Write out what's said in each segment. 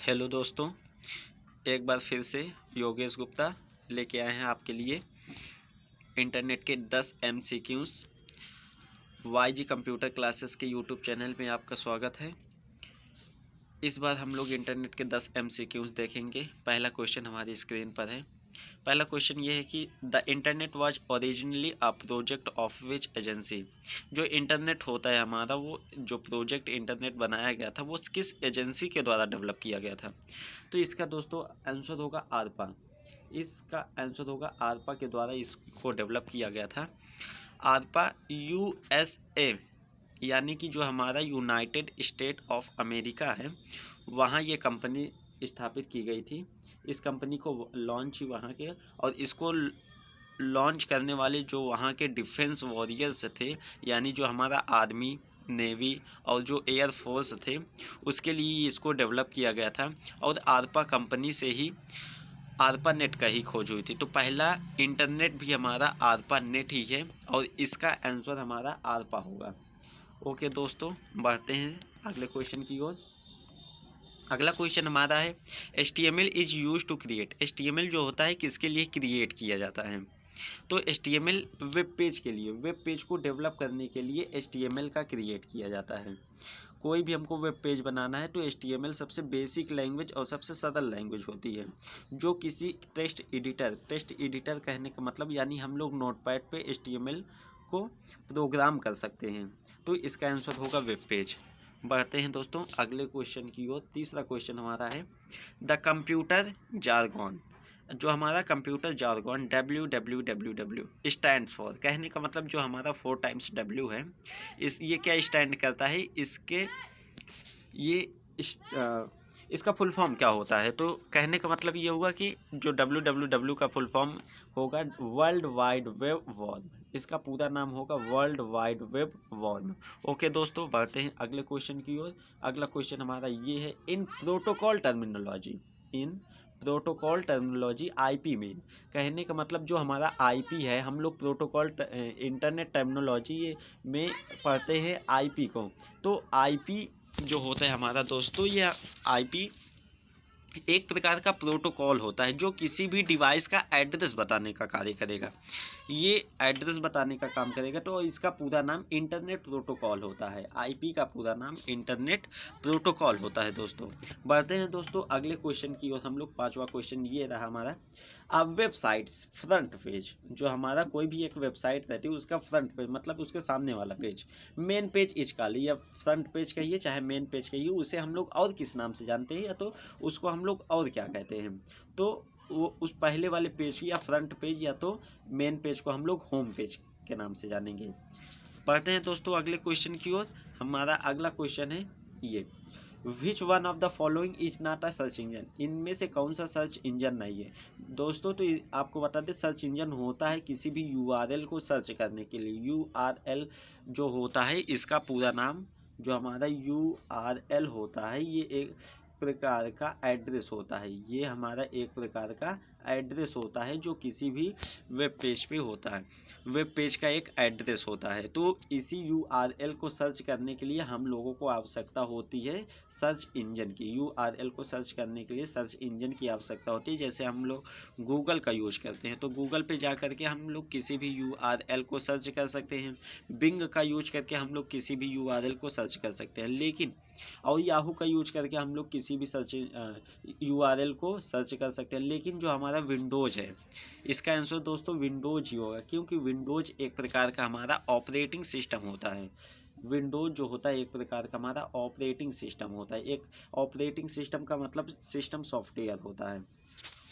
Hello दोस्तों, एक बार फिर से योगेश गुप्ता लेके आए हैं आपके लिए इंटरनेट के 10 MCQs। YG कंप्यूटर क्लासेस के यूट्यूब चैनल में आपका स्वागत है। इस बार हम लोग इंटरनेट के 10 MCQs देखेंगे। पहला क्वेश्चन हमारी स्क्रीन पर है। पहला क्वेश्चन ये है कि the internet was originally a project of which agency. जो इंटरनेट होता है हमारा, वो जो प्रोजेक्ट इंटरनेट बनाया गया था वो किस एजेंसी के द्वारा डेवलप किया गया था। तो इसका दोस्तों आंसर होगा आरपा। इसका आंसर होगा आरपा के द्वारा इसको डेवलप किया गया था। आरपा USA यानी कि जो हमारा यूनाइटेड स्टेट ऑफ अमेरिका है, वहाँ ये कंपनी स्थापित की गई थी। इस कंपनी को लॉन्च वहाँ के, और इसको लॉन्च करने वाले जो वहाँ के डिफेंस वॉरियर्स थे, यानी जो हमारा आर्मी, नेवी और जो एयर फोर्स थे, उसके लिए इसको डेवलप किया गया था। और आरपा कंपनी से ही आरपा नेट का ही खोज हुई थी। तो पहला इंटरनेट भी हमारा आरपा नेट ही है, और इसका आंसर हमारा आरपा होगा। ओके दोस्तों, बढ़ते हैं अगले क्वेश्चन की ओर। अगला क्वेश्चन हमारा है HTML is use to create. HTML जो होता है किसके लिए क्रिएट किया जाता है। तो HTML वेब पेज के लिए, वेब पेज को डेवलप करने के लिए HTML का क्रिएट किया जाता है। कोई भी हमको वेब पेज बनाना है तो HTML सबसे बेसिक लैंग्वेज और सबसे सरल लैंग्वेज होती है, जो किसी टेक्स्ट एडिटर कहने का मतलब यानी हम लोग नोटपैड पे HTML को प्रोग्राम कर सकते हैं। तो इसका आंसर होगा वेब पेज। बढ़ते हैं दोस्तों अगले क्वेश्चन की ओर। तीसरा क्वेश्चन हमारा है द कंप्यूटर जार्गन। जो हमारा computer jargon WWW stand for, कहने का मतलब जो हमारा 4 टाइम्स W है, ये क्या स्टैंड करता है, इसका फुल फॉर्म क्या होता है। तो कहने का मतलब ये होगा कि जो WWW का फुल फॉर्म होगा वर्ल्ड वाइड वेब वॉर्म। इसका पूरा नाम होगा world wide web warm. Okay दोस्तों, बढ़ते हैं अगले क्वेश्चन की ओर। अगला क्वेश्चन हमारा ये है इन प्रोटोकॉल टर्मिनोलॉजी IP में। कहने का मतलब जो हमारा IP है, हम लोग प्रोटोकॉल इंटरनेट टर्मिनोलॉजी में पढ़ते हैं IP को। तो IP जो होता है हमारा दोस्तों, ये IP एक प्रकार का प्रोटोकॉल होता है जो किसी भी डिवाइस का एड्रेस बताने का कार्य करेगा। ये एड्रेस बताने का काम करेगा, तो इसका पूरा नाम इंटरनेट प्रोटोकॉल होता है। IP का पूरा नाम इंटरनेट प्रोटोकॉल होता है दोस्तों। बढ़ते हैं दोस्तों अगले क्वेश्चन की ओर। हम लोग पांचवा क्वेश्चन ये रहा हमारा, अब वेबसाइट्स फ्रंट पेज। जो हमारा कोई भी एक वेबसाइट रहती है उसका फ्रंट पेज मतलब उसके सामने वाला page, main page is called, या फ्रंट पेज कहिए चाहे मेन पेज कहिए, उसे हम लोग और किस नाम से जानते हैं, या तो उसको हम लोग और क्या कहते हैं। तो वो उस पहले वाले पेज या फ्रंट पेज या तो मेन पेज को हम लोग होम पेज के नाम से जानेंगे। पढ़ते हैं दोस्तों अगले क्वेश्चन की ओर। हमारा अगला क्वेश्चन है ये, which one of the following is not a search engine. इनमें से कौन सा सर्च इंजन नहीं है दोस्तों। तो आपको बता दें, सर्च इंजन होता है किसी भी URL को सर्च करने के लिए। URL जो होता है, इसका पूरा नाम जो हमारा URL होता है, ये एक प्रकार का एड्रेस होता है। ये हमारा एक प्रकार का एड्रेस होता है जो किसी भी वेब पेज पे होता है। वेब पेज का एक एड्रेस होता है। तो इसी URL को सर्च करने के लिए हम लोगों को आवश्यकता होती है सर्च इंजन की। URL को सर्च करने के लिए सर्च इंजन की आवश्यकता होती है। जैसे हम लोग गूगल का यूज करते हैं, तो गूगल पे जा करके हम लोग किसी भी URL को सर्च कर सकते हैं। बिंग का यूज करके हम लोग किसी भी URL को सर्च कर सकते हैं, लेकिन और याहू का यूज करके हम लोग किसी भी सर्च URL को सर्च कर सकते हैं। लेकिन जो हमारा विंडोज़ है, इसका आंसर दोस्तों विंडोज़ ही होगा, क्योंकि विंडोज़ एक प्रकार का हमारा ऑपरेटिंग सिस्टम होता है। विंडोज़ जो होता है एक प्रकार का हमारा ऑपरेटिंग सिस्टम होता है। एक ऑपरेटिंग सिस्टम का मतलब सिस्टम सॉफ्टवेयर होता है।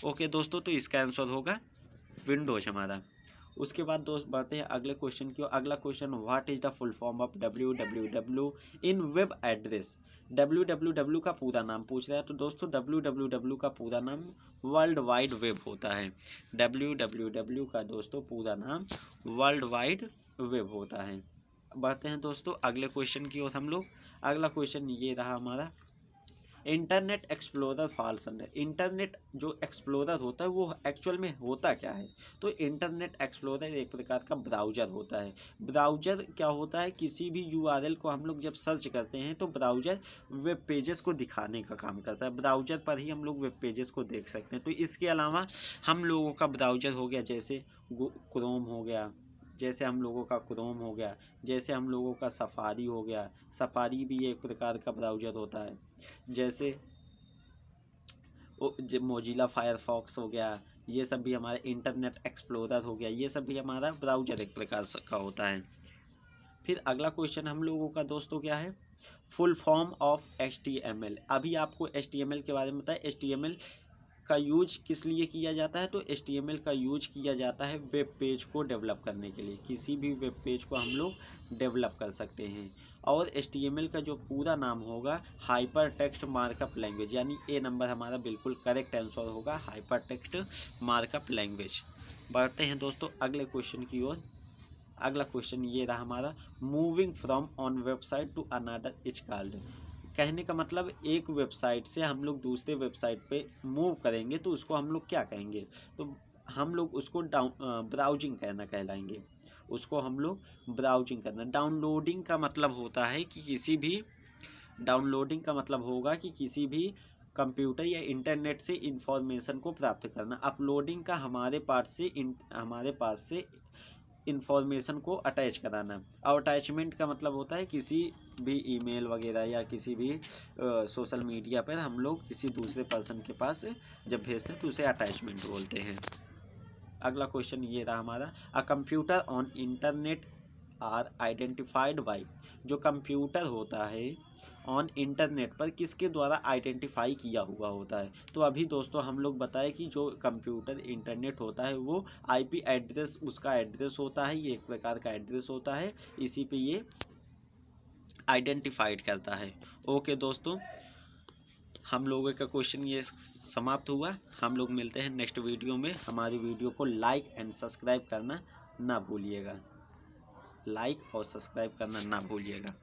ओके दोस्तों, तो इसका आंसर होगा विंडोज़ हमारा। उसके बाद दोस्त बढ़ते हैं अगले क्वेश्चन की। अगला question, what is the full form of WWW in web address. WWW का पूरा नाम पूछ रहा है, तो दोस्तों WWW का पूरा नाम वर्ल्ड वाइड वेब होता है। WWW का दोस्तों पूरा नाम वर्ल्ड वाइड वेब होता है। बढ़ते हैं दोस्तों अगले क्वेश्चन की ओर हम लोग। अगला क्वेश्चन ये रहा हमारा, internet explorer falls under. Internet जो एक्सप्लोरर होता है वो एक्चुअल में होता क्या है? तो इंटरनेट एक्सप्लोरर एक प्रकार का ब्राउज़र होता है। ब्राउज़र क्या होता है? किसी भी यूआरएल को हम लोग जब सर्च करते हैं तो ब्राउज़र वेब पेजेस को दिखाने का काम करता है। ब्राउज़र पर ही हम लोग वेब पेजेस को देख सकते हैं। तो इसके अलावा हम लोगों का ब्राउज़र हो गया, जैसे क्रोम हो गया, जैसे हम लोगों का क्रोम हो गया, जैसे हम लोगों का सफारी हो गया। सफारी भी एक प्रकार का ब्राउज़र होता है। जैसे मोजिला फायरफॉक्स हो गया, ये सब भी हमारे इंटरनेट एक्सप्लोरर हो गया, ये सब भी हमारा ब्राउज़र एक प्रकार का होता है। फिर अगला क्वेश्चन हम लोगों का दोस्तों क्या है? Full form of HTML। अभी आपको HTML के बारे में बताया। HTML का यूज किस लिए किया जाता है? तो HTML का यूज किया जाता है वेब पेज को डेवलप करने के लिए। किसी भी वेब पेज को हम लोग डेवलप कर सकते हैं। और HTML का जो पूरा नाम होगा हाइपर टेक्स्ट मार्कअप लैंग्वेज, यानी ए नंबर हमारा बिल्कुल करेक्ट आंसर होगा, हाइपर टेक्स्ट मार्कअप लैंग्वेज। बढ़ते हैं दोस्तों अगले क्वेश्चन की ओर। अगला क्वेश्चन ये रहा हमारा, moving from one website to another is called. कहने का मतलब एक वेबसाइट से हम लोग दूसरे वेबसाइट पे मूव करेंगे तो उसको हम लोग क्या कहेंगे? तो हम लोग उसको ब्राउजिंग करना कहलाएंगे। उसको हम लोग ब्राउजिंग करना। डाउनलोडिंग का मतलब होता है कि किसी भी डाउनलोडिंग का मतलब होगा कि किसी भी कंप्यूटर या इंटरनेट से इंफॉर्मेशन को प्राप्त करना। अपलोडिंग का हमारे पास से इंफॉर्मेशन को अटैच कराना। और अटैचमेंट का मतलब होता है किसी भी ईमेल वगैरह या किसी भी सोशल मीडिया पर हम लोग किसी दूसरे पर्सन के पास जब भेजते हैं तो उसे अटैचमेंट बोलते हैं। अगला क्वेश्चन ये रहा हमारा, a computer on internet are identified by. जो कंप्यूटर होता है ऑन इंटरनेट पर किसके द्वारा आइडेंटिफाई किया हुआ होता है? तो अभी दोस्तों हम लोग बताए कि जो कंप्यूटर इंटरनेट होता है वो IP एड्रेस, उसका एड्रेस होता है, ये एक प्रकार का एड्रेस होता है, इसी पे ये आइडेंटिफाइड करता है। ओके दोस्तों, हम लोगों का क्वेश्चन ये समाप्त हुआ। हम लोग मिलते हैं नेक्स्ट वीडियो में। हमारी वीडियो को लाइक एंड सब्सक्राइब करना ना भूलिएगा। लाइक और सब्सक्राइब करना ना भूलिएगा।